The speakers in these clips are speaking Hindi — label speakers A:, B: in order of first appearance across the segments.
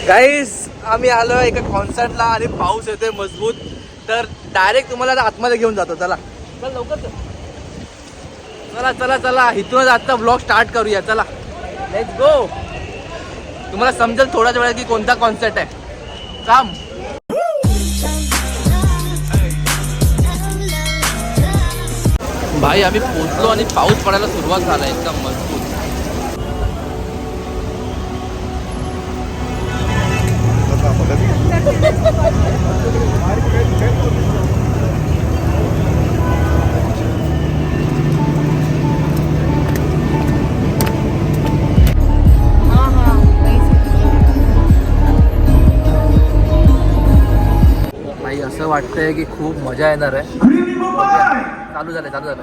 A: गाईस आम्ही आलो एका कॉन्सर्टला आणि पाऊस येतोय मजबूत, तर डायरेक्ट तुम्हाला आता आतमध्ये घेऊन जातो. चला चल लवकर चला चला चला, इथूनच आजचा ब्लॉग स्टार्ट करूया. चला लेट्स गो. तुम्हाला समजेल थोड्याच वेळात की कोणता कॉन्सर्ट आहे. काम भाई आम्ही पोचलो आणि पाऊस पडायला सुरुवात झाला एकदम मजबूत. भाई असं वाटतंय की खूप मजा येणार आहे. चालू झालं.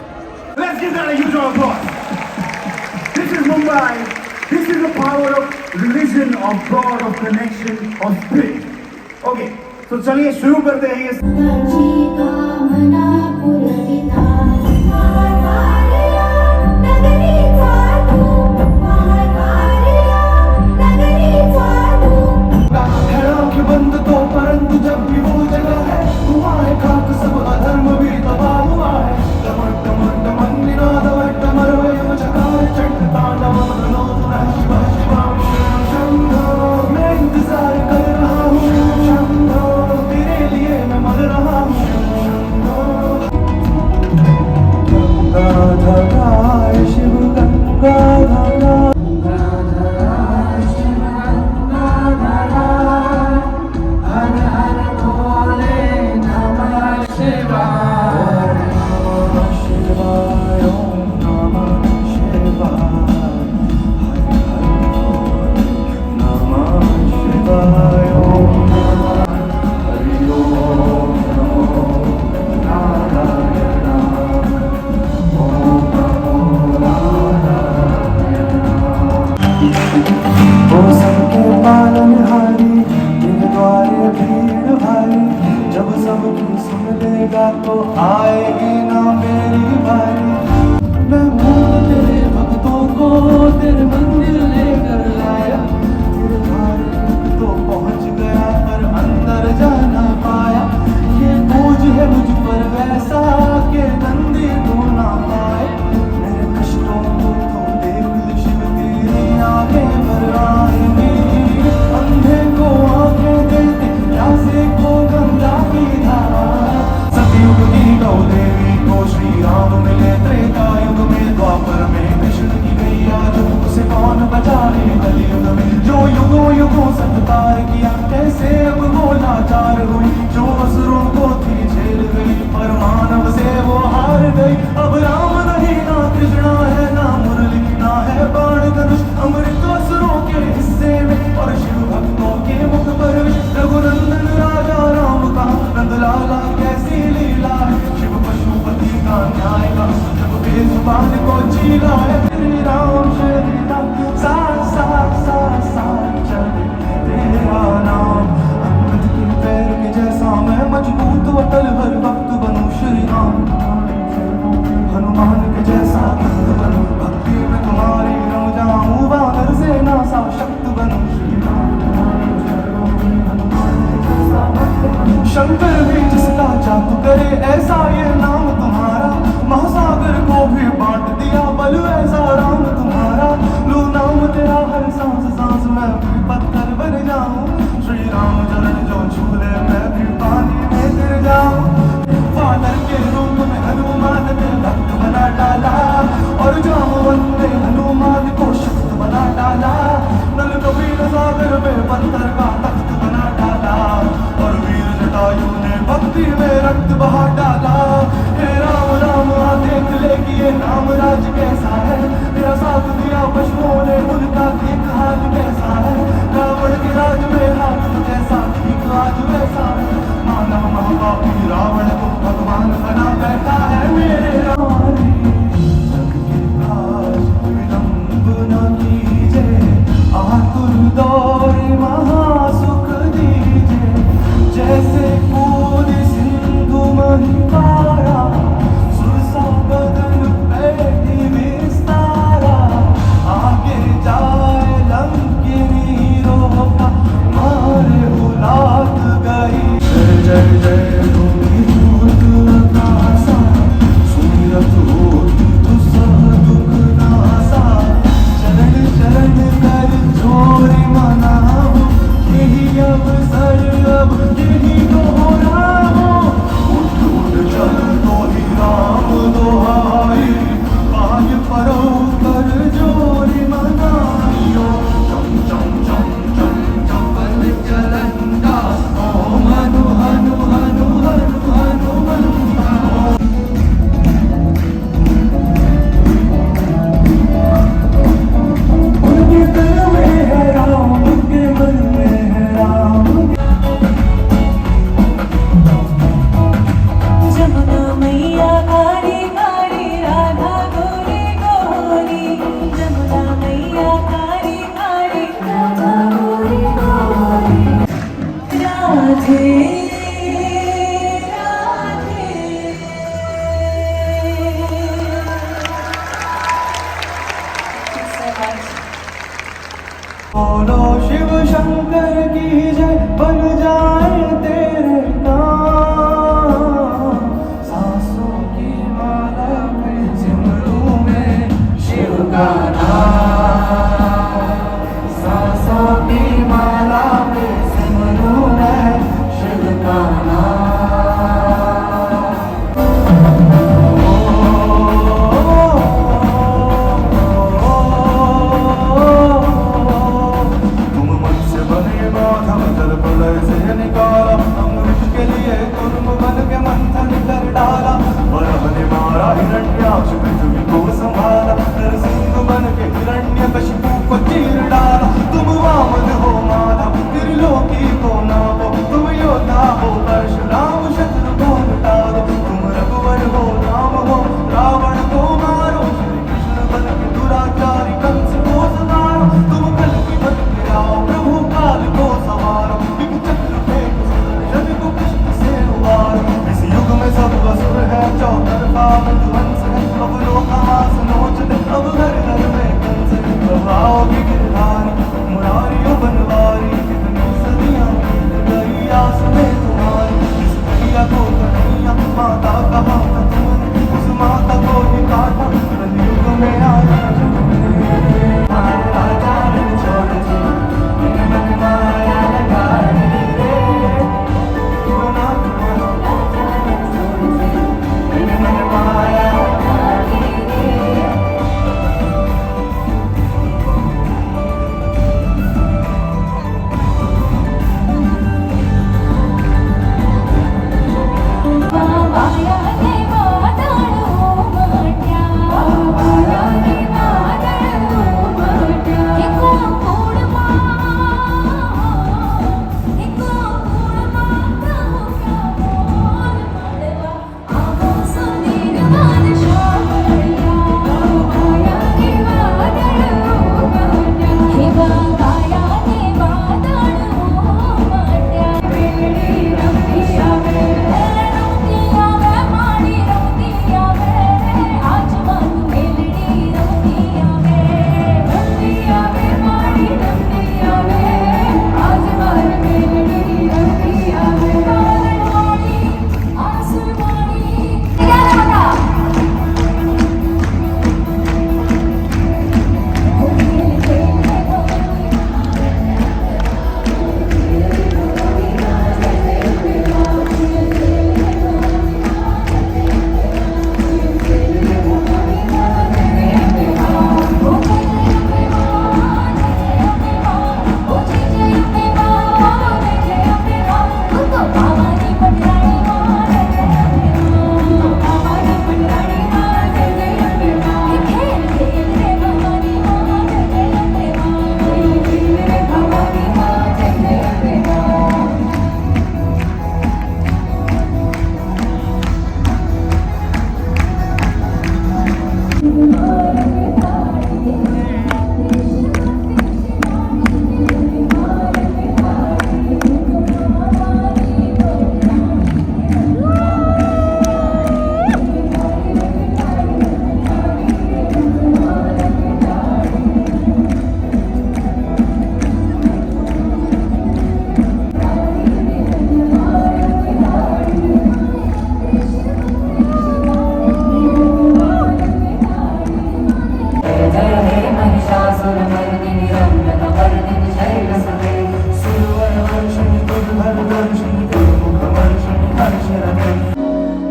B: Let's give that a huge round of applause. This is Mumbai. This is the power of religion, of God, of connection, of spirit. Okay, so चलिए शुरू करते हैं ये. बंद तो परंतु जब भी वो जगह है हुआ है खाक सब अधर्म भी तबाह हुआ है. डमर डमर डमन निनाद डमर वयम चकार चंडता नमः नो नमः शिवाय शिवाय शंभो. मैं इंतजार कर रहा हूँ शंभो, तेरे लिए मैं मर रहा हूँ शंभो. गंगाधराय शिव गंगाधराय तो आएगी ना मेरी बारी. मैं भूल तेरे भक्तों को तेरे मंदिर लेकर लाया. तेरे द्वार तो पहुंच गया पर अंदर जा ना पाया. ये बोझ है मुझ पर वैसा के नंदी तू ना पाए. मेरे कष्टों को तो देख शिव तेरी आंखें भर आएंगी. अंधे को आंखें दे दे प्यासे को गंगा की धारा. सतयुग की गौ देवी को श्री राम मिले त्रेता युग में. द्वापर में कृष्ण की गैया जो उसे कौन बचाए कलयुग में. जो युगों युगों सत्कार किया कैसे अब वो लाचार हुई. जो असुरों को थी झेल गई पर मानव से वो हार गई. अब राम नहीं ना कृष्णा है ना मुरली ना है बाण धनुष. अमृत असुरों के हिस्से में और शिव भक्तों के मुख पर रघुनंदन राजा राम का नंदलाला कैसी लीला है. शिव पशुपति का न्याय का जब बेजुबान को चीला है. श्री राम साथ साथ साथ साथ चले तेरा नाम. अंगद के पैर के जैसा मैं मजबूत वतल हर वक्त बनूं. श्री राम हनुमान के जैसा भक्त बनूं. भक्ति में तुम्हारी रम जाऊं. वानर सेना सा शक्त बनूं. श्री राम शंकर भी जिसका जाप करे ऐसा ये नाम तुम्हारा. महासागर को भी बांट दिया बल ऐसा राम तुम्हारा. लो नाम तेरा हर सांस सांस मैं भी पत्थर बन जाऊं. श्री राम चरण जो छूले मैं भी पानी में गिर जाऊं. फादर के रूप में हनुमान ने भक्त बना डाला और जामवंत ने हनुमान को शक्त बना डाला. नल कबीर सागर में पत्थर का तख्त बना डाला और वीर जटायु ने भक्ति में रक्त बहा डाला. बोलो शिव शंकर की जय, बन जाए तेरे काम। सांसों की माला में सिमरू में शिव का नाम। सांसों की माला में सिमरू में शिव का नाम। तुम मुझसे बने बाधम जल प्रलय से निकाला, अमृत के लिए तुम बन के मंथन कर डाला। वरह ने मारा हिरण्याक्ष, पृथ्वी को संभाला। नरसिंह बन के हिरण्यकशिपु को चीर डाला। तुम वामन हो माधव, त्रिलोकी को नापो। तुम योद्धा हो परशुराम, शत्रु को मिटा दो। तुम रघुवर हो राम हो, रावण को मारो। श्री कृष्ण बन के दुराचारी कंस को संहारो। तुम कल की बन के आओ, प्रभु काल को संवारो। विघ्न चक्र फेंक सुदर्शन को कृष्ण से उबारो। इस युग में सब असुर है, चौतरफा विध्वंस है। अब लोक हास नोचते, अब घर घर में कंस है। अब आओगे गिरधारी, मुरारी ओ बनवारी। कितनी सदियां बीत गई आस में तुम्हारी। इस कन्हैया को कन्हैया माता कहा था तुमने, उस माता को ही काटा कलयुग में आया तुमने। मारे राजा ने छोड़ दी, मेरे मन माया लगा रे। ना तुम्हारा राजा ने छोड़ दी, मेरे मन माया लगा रे।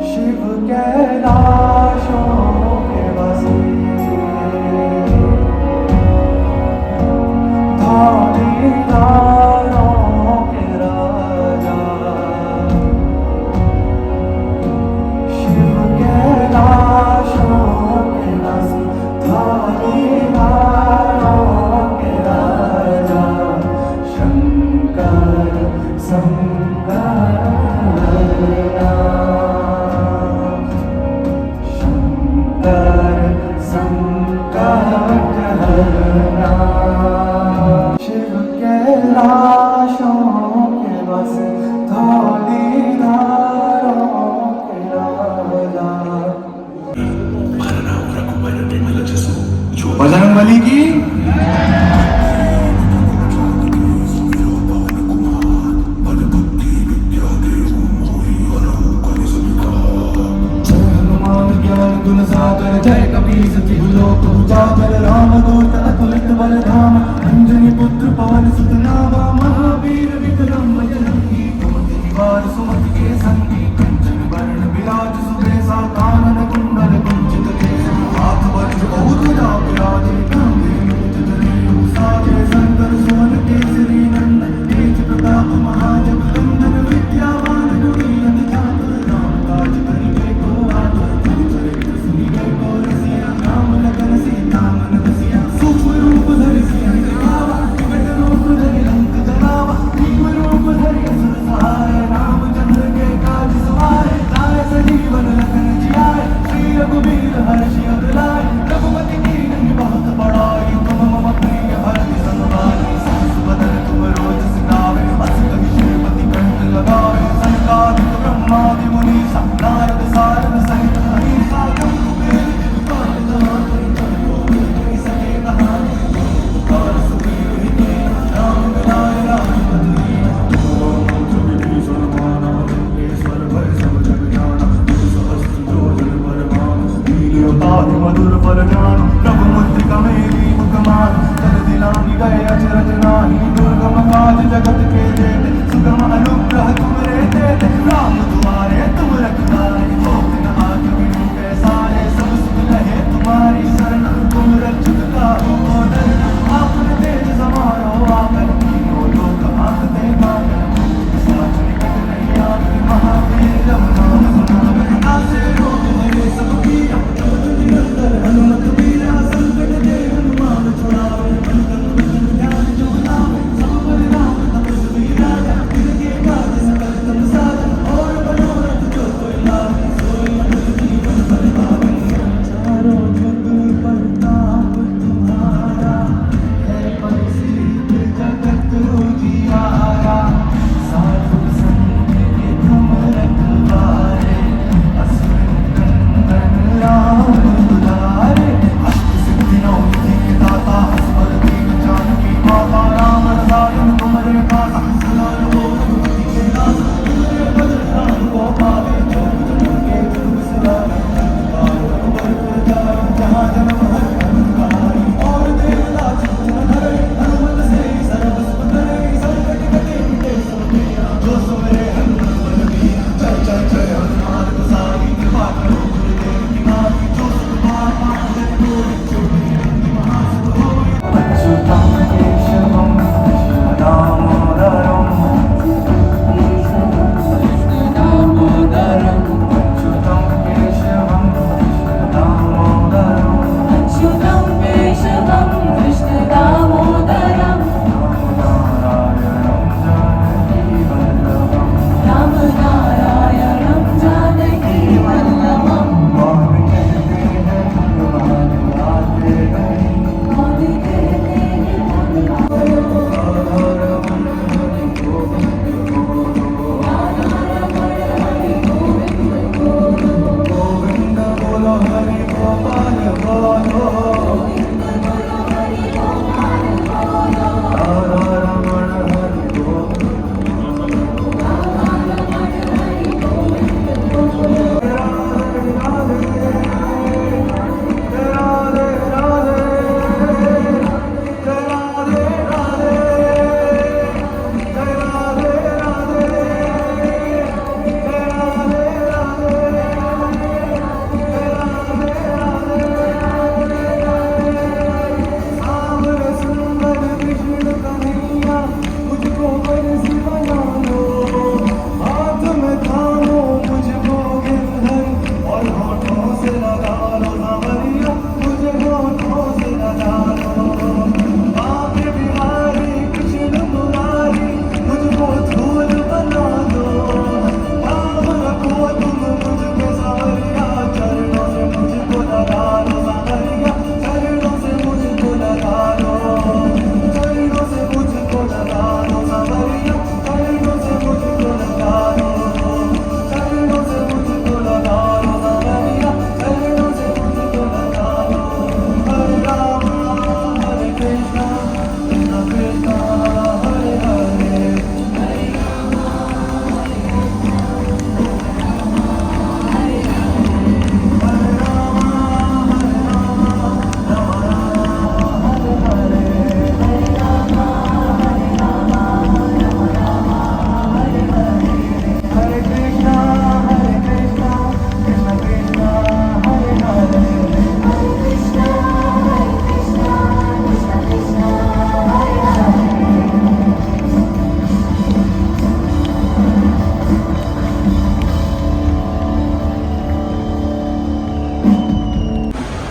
B: शिव कैलाशों के वासी, धारीदारों के राजा। शिव कैलाशों के वासी, धारीदारों के राजा। शंकर शंकर शिव कैलाशों के बस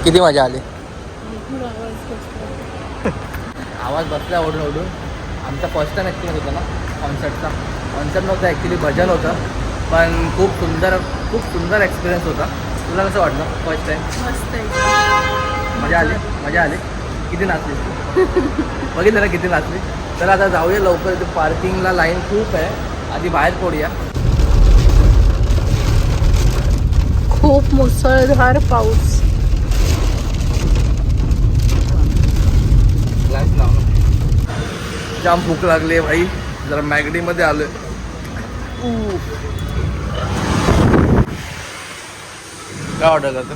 A: किती मजा आली. आवाज बसला ओढून ओढून. आमचा फर्स्ट टाइम ॲक्च्युली होता ना कॉन्सर्टचा. कॉन्सर्ट नव्हता ॲक्च्युली, भजन होतं. पण खूप सुंदर एक्सपिरियन्स होता. तुला कसं वाटलं फर्स्ट टाइम?
C: मस्त आहे.
A: मजा आली. किती नाचली? बघितलं ना किती नाचली. तर आता जाऊया लवकर. इथे पार्किंगला लाईन खूप आहे. आधी बाहेर पडूया.
C: खूप मुसळधार पाऊस.
A: ग्लास लाव ना. जाम भूक लागली आहे भाई. जरा मॅगडीमध्ये आलोय. काय ऑर्डर करतो?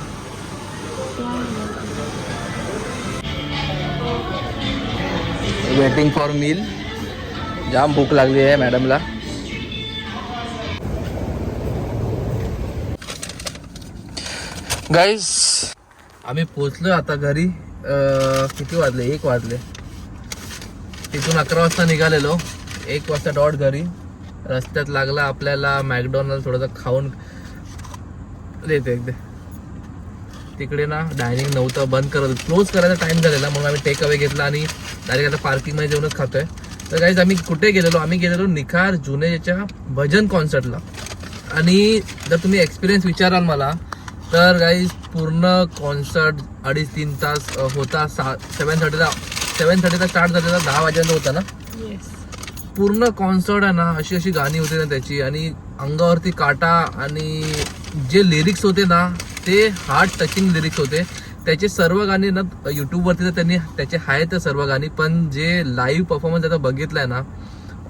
A: वेटिंग फॉर मील. जाम भूक लागली आहे मॅडमला. गाईज आम्ही पोचलो आता घरी. किती वाजले? 1 वाजले. तिथून 11 वाजता निघालेलो. 1 वाजता डॉट घरी. रस्त्यात लागला आपल्याला मॅकडॉनल्ड. थोडंसं खाऊन देते एकदा. तिकडे ना डायनिंग नव्हतं, बंद क्लोज करायचा टाइम झालेला, म्हणून आम्ही टेक अवे घेतला आणि डायरेक्ट आता पार्किंगमध्ये जेवणच खातोय. तर गाईज आम्ही कुठे गेलेलो? आम्ही गेलेलो निखार जुनेच्या भजन कॉन्सर्टला. आणि जर तुम्ही एक्सपिरियन्स विचाराल मला तर गाईज पूर्ण कॉन्सर्ट 2.5-3 तास होता. 7:30ला स्टार्ट झालेला, 10 वाजेपर्यंत होता ना. पूर्ण कॉन्सर्ट आहे ना, अशी गाणी होती ना त्याची, आणि अंगावरती काटा. आणि जे लिरिक्स होते ना ते हार्ट टचिंग लिरिक्स होते. त्याचे सर्व गाणी ना यूट्यूबवरती तर त्यांनी त्याचे आहेत सर्व गाणी, पण जे लाईव्ह परफॉर्मन्स आता बघितलाय ना,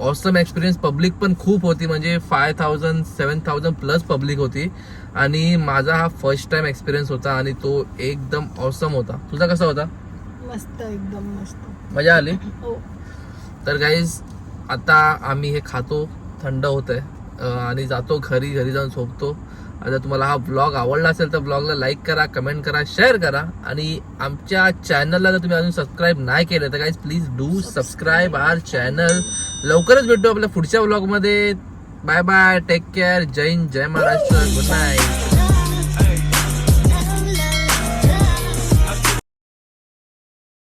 A: ऑसम एक्सपिरियन्स. पब्लिक पण खूप होती, म्हणजे 5,000-7,000 प्लस पब्लिक होती. आणि माझा हा फर्स्ट टाइम एक्सपिरियन्स होता आणि तो एकदम ऑसम होता. तुझा कसा होता?
C: मस्त, एकदम मस्त.
A: मजा आली.
C: हो.
A: तर गाईज आता आम्ही हे खातो, थंड होत आहे, आणि जातो घरी जाऊन झोपतो. जर तुम्हाला हा ब्लॉग आवडला असेल तर ब्लॉगला लाईक करा, कमेंट करा, शेअर करा. आणि आमच्या चॅनलला जर तुम्ही अजून सबस्क्राईब नाही केलं तर guys please do subscribe our channel. लवकरच भेटू आपल्या पुढच्या ब्लॉगमध्ये. Bye bye, take care. जय हिंद, जय महाराष्ट्र, गुड नाईट.